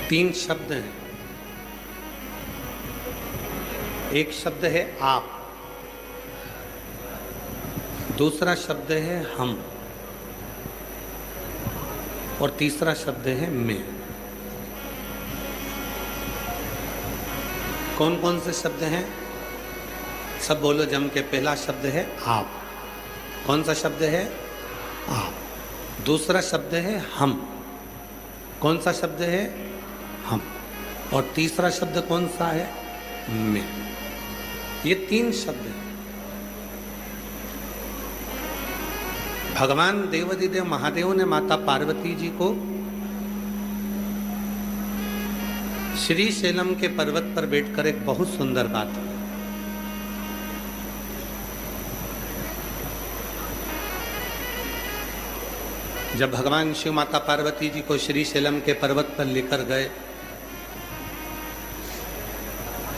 तीन शब्द हैं। एक शब्द है आप, दूसरा शब्द है हम और तीसरा शब्द है मैं। कौन कौन से शब्द हैं? सब बोलो जम के। पहला शब्द है आप। कौन सा शब्द है? आप। दूसरा शब्द है हम। कौन सा शब्द है? हम। और तीसरा शब्द कौन सा है? मैं। ये तीन शब्द हैं। भगवान देवाधिदेव महादेव ने माता पार्वती जी को श्री शैलम के पर्वत पर बैठकर एक बहुत सुंदर बात है। जब भगवान शिव माता पार्वती जी को श्री शैलम के पर्वत पर लेकर गए,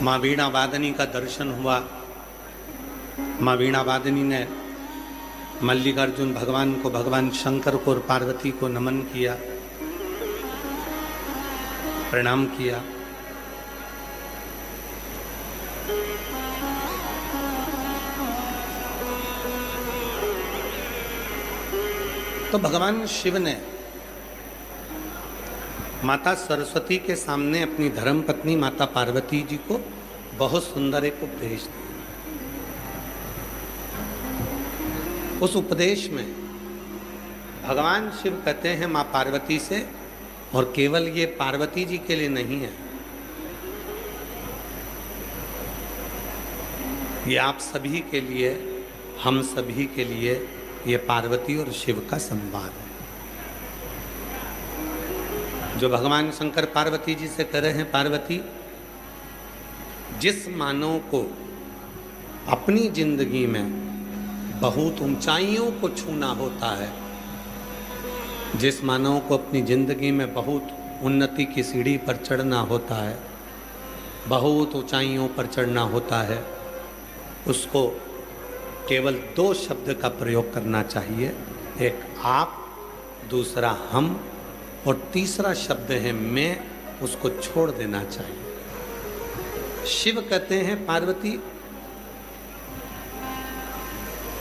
माँ वीणा वादनी का दर्शन हुआ। माँ वीणा वादनी ने मल्लिकार्जुन भगवान को, भगवान शंकर को और पार्वती को नमन किया, प्रणाम किया। तो भगवान शिव ने माता सरस्वती के सामने अपनी धर्मपत्नी माता पार्वती जी को बहुत सुंदर एक उपदेश दिया। उस उपदेश में भगवान शिव कहते हैं माँ पार्वती से, और केवल ये पार्वती जी के लिए नहीं है, ये आप सभी के लिए, हम सभी के लिए ये पार्वती और शिव का संवाद है। जो भगवान शंकर पार्वती जी से कह रहे हैं, पार्वती, जिस मानव को अपनी जिंदगी में बहुत ऊंचाइयों को छूना होता है, जिस मानव को अपनी जिंदगी में बहुत उन्नति की सीढ़ी पर चढ़ना होता है, बहुत ऊंचाइयों पर चढ़ना होता है, उसको केवल दो शब्द का प्रयोग करना चाहिए। एक आप, दूसरा हम, और तीसरा शब्द है मैं। उसको छोड़ देना चाहिए। शिव कहते हैं पार्वती,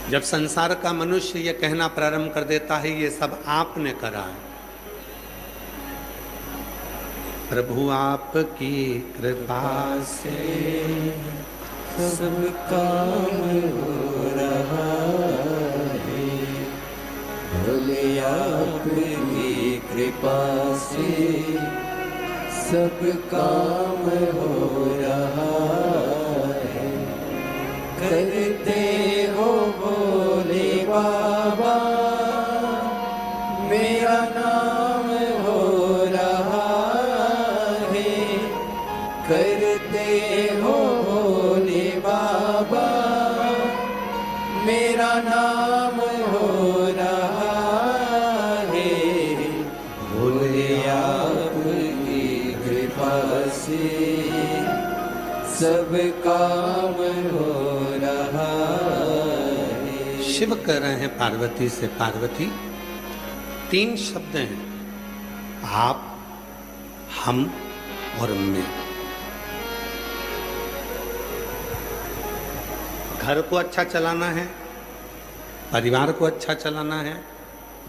जब संसार का मनुष्य ये कहना प्रारंभ कर देता है ये सब आपने करा है, प्रभु आपकी कृपा से सब काम हो रहा है, भोले आपकी कृपा से सब काम हो रहा है। करते हो भोले बाबा मेरा नाम हो रहा है। करते हो बाबा मेरा नाम हो रहा है। भोले आपकी कृपा से सब काम हो रहा है। शिव कह रहे हैं पार्वती से, पार्वती, तीन शब्द हैं, आप, हम और मैं। घर को अच्छा चलाना है, परिवार को अच्छा चलाना है,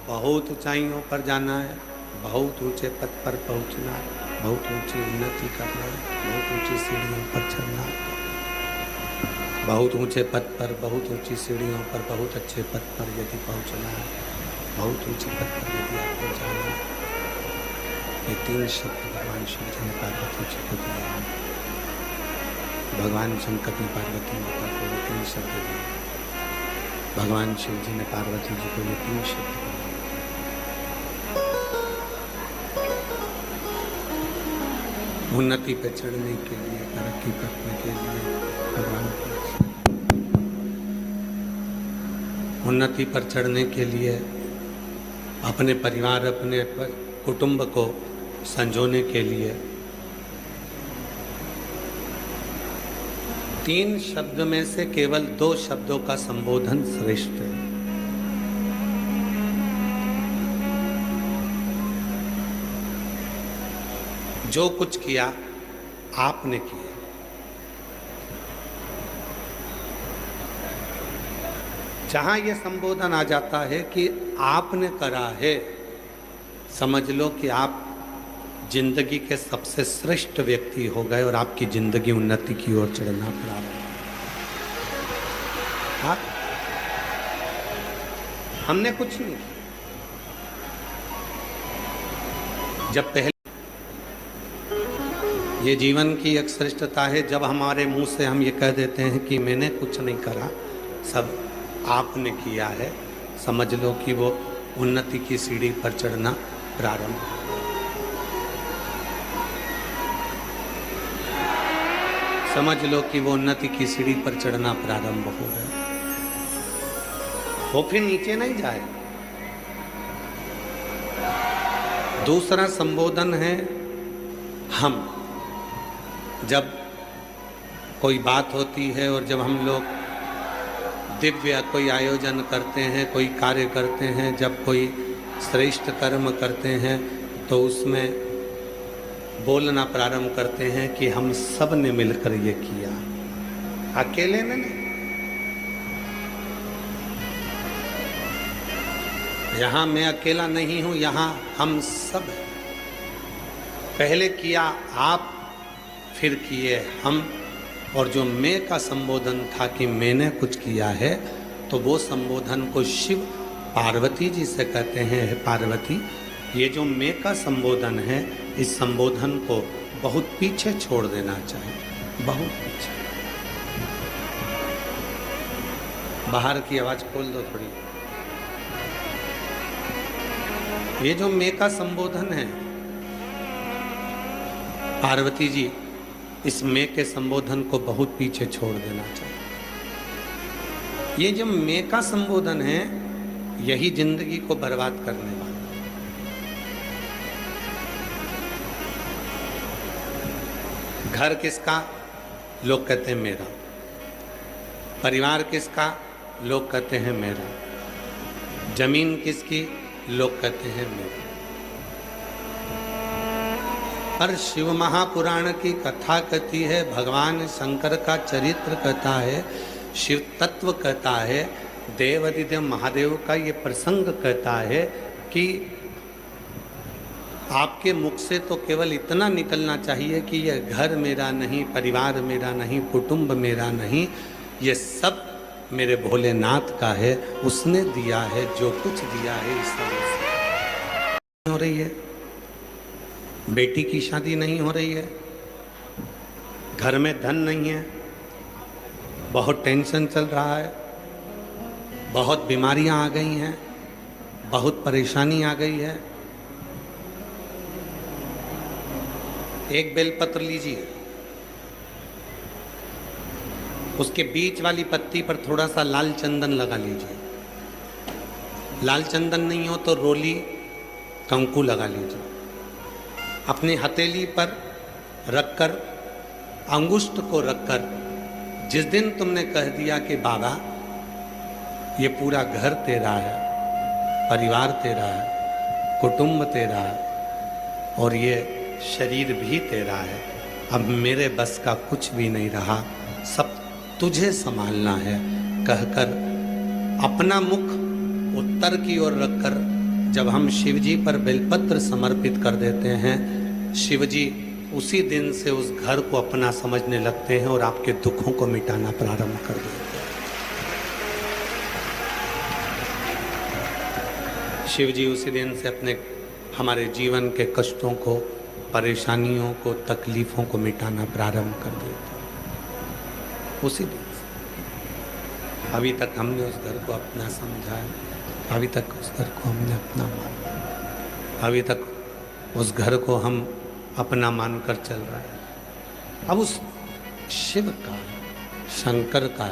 बहुत ऊंचाइयों पर जाना है, बहुत ऊंचे पद पर पहुंचना है, बहुत ऊंची उन्नति करना है, बहुत ऊंची सीढ़ियों पर चढ़ना है, बहुत ऊंचे पद पर, बहुत ऊंची सीढ़ियों पर, बहुत अच्छे पद पर यदि पहुंचना है, बहुत ऊंचे पद पर यदि आपको जाना है। ये तीन शब्द भगवान शिव जी ने पार्वती जी को दिए हैं। भगवान शंकर ने पार्वती माता को ये तीन शब्द दिए। भगवान शिव जी ने पार्वती जी को ये तीन शब्द दिए। उन्नति पर चढ़ने के लिए, तरक्की करने के लिए भगवान, उन्नति पर चढ़ने के लिए, अपने परिवार, अपने कुटुंब को संजोने के लिए तीन शब्द में से केवल दो शब्दों का संबोधन श्रेष्ठ है। जो कुछ किया आपने किया। जहां यह संबोधन आ जाता है कि आपने करा है, समझ लो कि आप जिंदगी के सबसे श्रेष्ठ व्यक्ति हो गए और आपकी जिंदगी उन्नति की ओर चढ़ना प्रारंभ। हमने कुछ नहीं किया। जब पहले ये जीवन की एक श्रेष्ठता है, जब हमारे मुंह से हम ये कह देते हैं कि मैंने कुछ नहीं करा, सब आपने किया है, समझ लो कि वो उन्नति की सीढ़ी पर चढ़ना प्रारंभ। समझ लो कि वो उन्नति की सीढ़ी पर चढ़ना प्रारंभ हो गया। वो फिर नीचे नहीं जाए। दूसरा संबोधन है हम। जब कोई बात होती है और जब हम लोग दिव्य कोई आयोजन करते हैं, कोई कार्य करते हैं, जब कोई श्रेष्ठ कर्म करते हैं, तो उसमें बोलना प्रारंभ करते हैं कि हम सब ने मिलकर ये किया, अकेले ने नहीं। यहाँ मैं अकेला नहीं हूँ, यहाँ हम सब हैं। पहले किया आप, फिर किए हम। और जो मैं का संबोधन था कि मैंने कुछ किया है, तो वो संबोधन को शिव पार्वती जी से कहते हैं, हे पार्वती, ये जो मैं का संबोधन है, इस संबोधन को बहुत पीछे छोड़ देना चाहिए, बहुत पीछे। बाहर की आवाज खोल दो थोड़ी। ये जो मैं का संबोधन है, पार्वती जी, इस मैं के संबोधन को बहुत पीछे छोड़ देना चाहिए। ये जो मैं का संबोधन है, यही जिंदगी को बर्बाद करने वाला। घर किसका? लोग कहते हैं मेरा। परिवार किसका? लोग कहते हैं मेरा। जमीन किसकी? लोग कहते हैं मेरा। पर शिव महापुराण की कथा कहती है, भगवान शंकर का चरित्र कहता है, शिव तत्व कहता है, देवादिदेव महादेव का ये प्रसंग कहता है कि आपके मुख से तो केवल इतना निकलना चाहिए कि ये घर मेरा नहीं, परिवार मेरा नहीं, कुटुंब मेरा नहीं, ये सब मेरे भोलेनाथ का है, उसने दिया है, जो कुछ दिया है इस तरह हो रही है। बेटी की शादी नहीं हो रही है, घर में धन नहीं है, बहुत टेंशन चल रहा है, बहुत बीमारियां आ गई हैं, बहुत परेशानी आ गई है। एक बेलपत्र लीजिए, उसके बीच वाली पत्ती पर थोड़ा सा लाल चंदन लगा लीजिए। लाल चंदन नहीं हो तो रोली कंकु लगा लीजिए। अपनी हथेली पर रखकर, अंगुष्ठ को रखकर, जिस दिन तुमने कह दिया कि बाबा ये पूरा घर तेरा है, परिवार तेरा है, कुटुंब तेरा है और ये शरीर भी तेरा है, अब मेरे बस का कुछ भी नहीं रहा, सब तुझे संभालना है, कहकर अपना मुख उत्तर की ओर रखकर जब हम शिवजी पर बेलपत्र समर्पित कर देते हैं, शिवजी उसी दिन से उस घर को अपना समझने लगते हैं और आपके दुखों को मिटाना प्रारंभ कर देते हैं। शिवजी उसी दिन से अपने हमारे जीवन के कष्टों को, परेशानियों को, तकलीफों को मिटाना प्रारंभ कर देते हैं उसी दिन से। अभी तक हमने उस घर को अपना समझा है, अभी तक उस घर को हमने अपना माना, अभी तक उस घर को हम अपना मानकर चल रहे हैं। अब उस शिव का, शंकर का